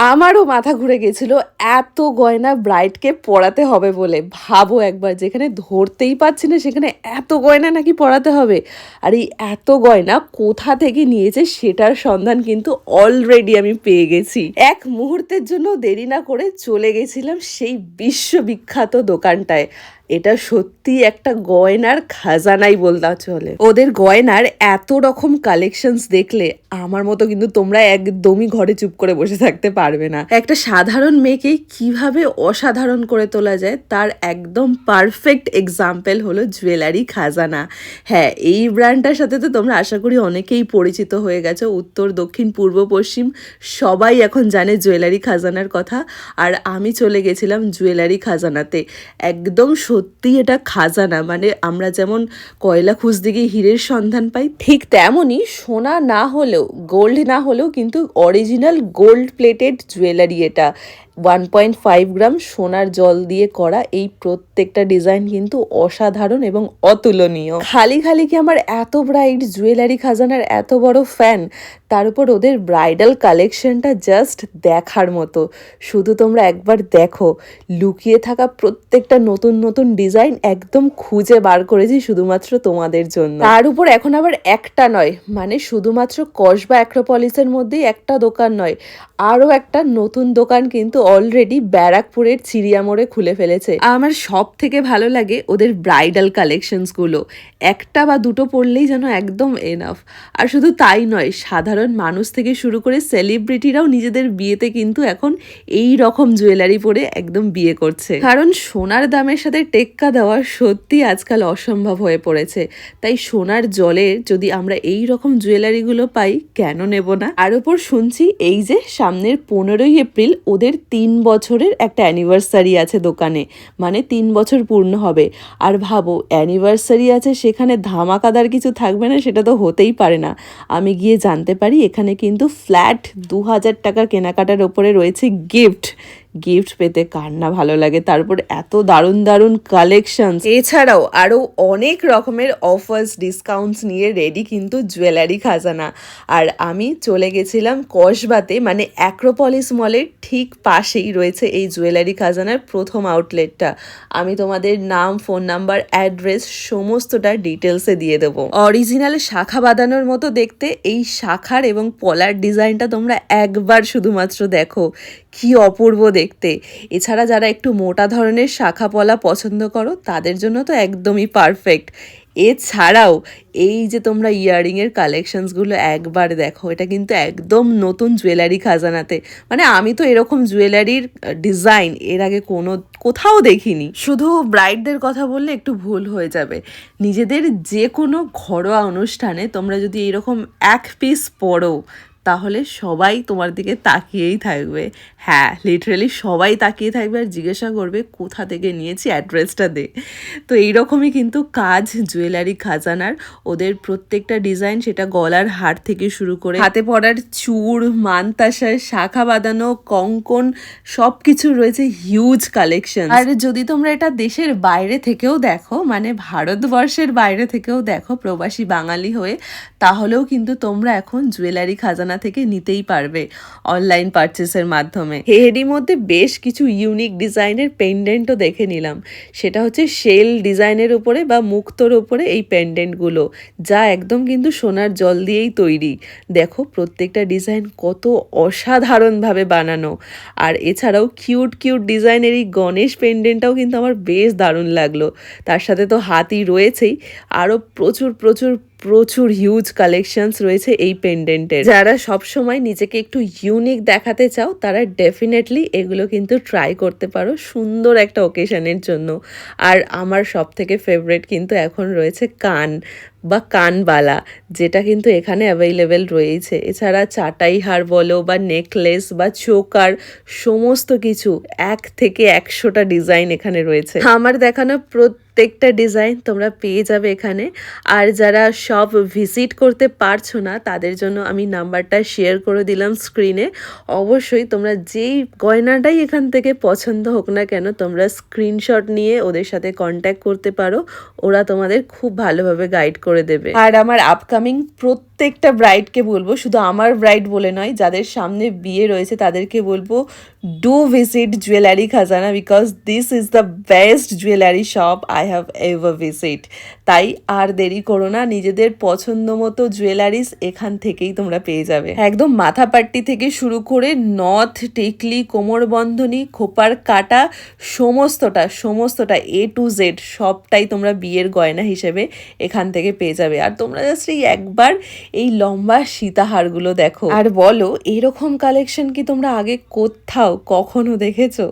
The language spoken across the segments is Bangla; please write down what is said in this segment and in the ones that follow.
আমারও মাথা ঘুরে গেছিল এত গয়না ব্রাইডকে পরাতে হবে বলে। ভাবো একবার, যেখানে ধরতেই পারছি না সেখানে এত গয়না নাকি পরাতে হবে। আর এই এত গয়না কোথা থেকে নিয়েছে সেটার সন্ধান কিন্তু অলরেডি আমি পেয়ে গেছি। এক মুহূর্তের জন্য দেরি না করে চলে গেছিলাম সেই বিশ্ববিখ্যাত দোকানটায়। এটা সত্যি একটা গয়নার খাজানাই বলতে চলে। ওদের গয়নার এত রকম কালেকশনস দেখলে আমার মতো কিন্তু তোমরা একদমই ঘরে চুপ করে বসে থাকতে পারবে না। একটা সাধারণ মেয়েকে কিভাবে অসাধারণ করে তোলা যায় তার একদম পারফেক্ট এক্সাম্পল হলো জুয়েলারি খাজানা। হ্যাঁ, এই ব্র্যান্ডটার সাথে তো তোমরা আশা করি অনেকেই পরিচিত হয়ে গেছো। উত্তর, দক্ষিণ, পূর্ব, পশ্চিম সবাই এখন জানে জুয়েলারি খাজানার কথা। আর আমি চলে গেছিলাম জুয়েলারি খাজানাতে। একদম সত্যি এটা খাজানা। মানে আমরা যেমন কয়লা খুঁজতে গিয়ে হীরের সন্ধান পাই, ঠিক তেমনই সোনা না হলেও, গোল্ড না হলেও কিন্তু অরিজিনাল গোল্ড প্লেটেড জুয়েলারি এটা। 1.5 গ্রাম সোনার জল দিয়ে করা এই প্রত্যেকটা ডিজাইন কিন্তু অসাধারণ এবং অতুলনীয়। খালি খালি কি আমার এত ব্রাইড জুয়েলারি খাজানার এত বড় ফ্যান, তার উপর ওদের ব্রাইডাল কালেকশনটা জাস্ট দেখার মতো। শুধু তোমরা একবার দেখো, লুকিয়ে থাকা প্রত্যেকটা নতুন নতুন ডিজাইন একদম খুঁজে বার করেছি শুধুমাত্র তোমাদের জন্য। তার উপর এখন আবার একটা নয়, মানে শুধুমাত্র কসবা অ্যাক্রোপলিসের মধ্যেই একটা দোকান নয়, আরও একটা নতুন দোকান কিন্তু অলরেডি ব্যারাকপুরের চিড়িয়া মোড়ে খুলে ফেলেছে। আমার সব থেকে ভালো লাগে ওদের ব্রাইডাল কালেকশনসগুলো। একটা বা দুটো পরলেই যেন একদম এনাফ। আর শুধু তাই নয়, সাধারণ মানুষ থেকে শুরু করে সেলিব্রিটিরাও নিজেদের বিয়েতে কিন্তু এখন এই রকম জুয়েলারি পরে একদম বিয়ে করছে। কারণ সোনার দামের সাথে টেক্কা দেওয়া সত্যি আজকাল অসম্ভব হয়ে পড়েছে। তাই সোনার জলে যদি আমরা এই রকম জুয়েলারিগুলো পাই, কেন নেব না? আর ওপর শুনছি এই যে সামনের 15ই এপ্রিল ওদের 3 বছরের একটা অ্যানিভার্সারি আছে দোকানে, মানে 3 বছর পূর্ণ হবে। আর ভাবো, অ্যানিভার্সারি আছে, সেখানে ধামাকাদার কিছু থাকবে না? সেটা তো হতেই পারে না। আমি গিয়ে জানতে পারি এখানে কিন্তু ফ্ল্যাট 2000 টাকা কেনাকাটার ওপরে রয়েছে গিফট। গিফট পেতে কার না ভালো লাগে? তারপর এত দারুণ দারুণ কালেকশন, এছাড়াও আরও অনেক রকমের অফার্স, ডিসকাউন্টস নিয়ে রেডি কিন্তু জুয়েলারি খাজানা। আর আমি চলে গেছিলাম কসবাতে, মানে অ্যাক্রোপলিস মলের ঠিক পাশেই রয়েছে এই জুয়েলারি খাজানার প্রথম আউটলেটটা। আমি তোমাদের নাম, ফোন নাম্বার, অ্যাড্রেস সমস্তটা ডিটেলসে দিয়ে দেবো। অরিজিনাল শাখা বাঁধানোর মতো দেখতে এই শাখার এবং পলার ডিজাইনটা তোমরা একবার শুধুমাত্র দেখো, কি অপূর্ব দেখতে। এছাড়া যারা একটু মোটা ধরনের শাখা পলা পছন্দ করো তাদের জন্য তো একদমই পারফেক্ট। এছাড়াও এই যে তোমরা ইয়াররিংয়ের কালেকশনসগুলো একবার দেখো, এটা কিন্তু একদম নতুন জুয়েলারি খাজানাতে। মানে আমি তো এরকম জুয়েলারির ডিজাইন এর আগে কোথাও দেখিনি। শুধু ব্রাইডদের কথা বললে একটু ভুল হয়ে যাবে, নিজেদের যে কোনো ঘরোয়া অনুষ্ঠানে তোমরা যদি এরকম এক পিস পরো তাহলে সবাই তোমার দিকে তাকিয়েই থাকবে। হ্যাঁ, লিটারেলি সবাই তাকিয়ে থাকবে আর জিজ্ঞাসা করবে কোথা থেকে নিয়েছি, অ্যাড্রেসটা দে। তো এইরকমই কিন্তু কাজ জুয়েলারি খাজানার। ওদের প্রত্যেকটা ডিজাইন, সেটা গলার হার থেকে শুরু করে হাতে পরার চূড়, মানতাসার, শাখা বাঁধানো, কঙ্কন, সব কিছু রয়েছে হিউজ কালেকশন। আর যদি তোমরা এটা দেশের বাইরে থেকেও দেখো, মানে ভারতবর্ষের বাইরে থেকেও দেখো প্রবাসী বাঙালি হয়ে, তাহলেও কিন্তু তোমরা এখন জুয়েলারি খাজানা থেকে নিতেই পারবে অনলাইন পারচেসের মাধ্যমে। এরই মধ্যে বেশ কিছু ইউনিক ডিজাইনের পেন্ডেন্টও দেখে নিলাম। সেটা হচ্ছে শেল ডিজাইনের উপরে বা মুক্তোর উপরে এই পেন্ডেন্টগুলো, যা একদম কিন্তু সোনার জল দিয়েই তৈরি। দেখো প্রত্যেকটা ডিজাইন কত অসাধারণভাবে বানানো। আর এছাড়াও কিউট কিউট ডিজাইনের এই গণেশ পেন্ডেন্টটাও কিন্তু আমার বেশ দারুণ লাগলো। তার সাথে তো হাতি রয়েছেই, আরও প্রচুর প্রচুর প্রচুর হিউজ কালেকশনস রয়েছে এই পেন্ডেন্টের। যারা সবসময় নিজেকে একটু ইউনিক দেখাতে চাও তারা ডেফিনেটলি এগুলো কিন্তু ট্রাই করতে পারো সুন্দর একটা ওকেশনের জন্য। আর আমার সব থেকে ফেভারিট কিন্তু এখন রয়েছে কান বা কানবালা, যেটা কিন্তু এখানে অ্যাভেলেবেল রয়েছে। এছাড়া চাটাই হার বলো বা নেকলেস বা চোকার, সমস্ত কিছু 1 থেকে 100টা ডিজাইন এখানে রয়েছে। আমার দেখানো প্রত্যেকটা ডিজাইন তোমরা পেয়ে যাবে এখানে। আর যারা শপ ভিজিট করতে পারছো না তাদের জন্য আমি নাম্বারটা শেয়ার করে দিলাম স্ক্রিনে। অবশ্যই তোমরা যেই গয়নাটাই এখান থেকে পছন্দ হোক না কেন তোমরা স্ক্রিনশট নিয়ে ওদের সাথে কন্ট্যাক্ট করতে পারো, ওরা তোমাদের খুব ভালোভাবে গাইড করে দেবে। আর আমার আপকামিং প্রত্যেকটা ব্রাইডকে বলবো, শুধু আমার ব্রাইড বলে নয়, যাদের সামনে বিয়ে রয়েছে তাদেরকে বলবো ডু ভিজিট জুয়েলারি খাজানা, because this is the best jewellery shop I have ever visit. তাই আর দেরি করো না, নিজেদের পছন্দ মতো জুয়েলারিস এখান থেকেই তোমরা পেয়ে যাবে। একদম মাথা পাট্টি থেকে শুরু করে নথ, টিকলি, কোমরবন্ধনী, খোপার কাটা, সমস্তটা A to Z সবটাই তোমরা বিয়ের গয়না হিসেবে এখান থেকে পেয়ে যাবে। আর তোমরা জাস্ট এই একবার এই লম্বা সীতাহারগুলো দেখো আর বলো এরকম কালেকশন কি তোমরা আগে কোথাও কখনো দেখেছো?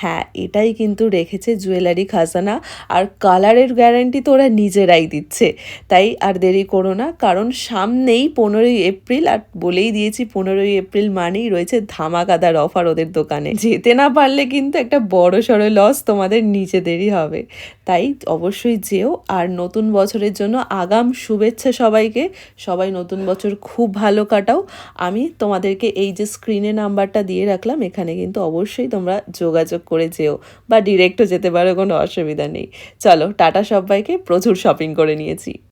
হ্যাঁ, এটাই কিন্তু রেখেছে জুয়েলারি খাজানা। আর কালারের গ্যারান্টি তো ওরা নিজেরাই দিচ্ছে। তাই আর দেরি করো না, কারণ সামনেই 15ই এপ্রিল, আর বলেই দিয়েছি 15ই এপ্রিল মানেই রয়েছে ধামাকাদার অফার ওদের দোকানে। যেতে না পারলে কিন্তু একটা বড় সড়ো লস তোমাদের নিজেদেরই হবে। তাই অবশ্যই যেও। আর নতুন বছরের জন্য আগাম শুভেচ্ছা সবাইকে। সবাই নতুন বছর খুব ভালো কাটাও। আমি তোমাদেরকে এই যে স্ক্রিনে নাম্বারটা দিয়ে রাখলাম, এখানে কিন্তু অবশ্যই তোমরা যোগাযোগ করে যেও, বা ডিরেক্টও যেতে পারো, কোনো অসুবিধা নেই। চলো টাটা সবাইকে, প্রচুর শপিং করে নিয়েছি।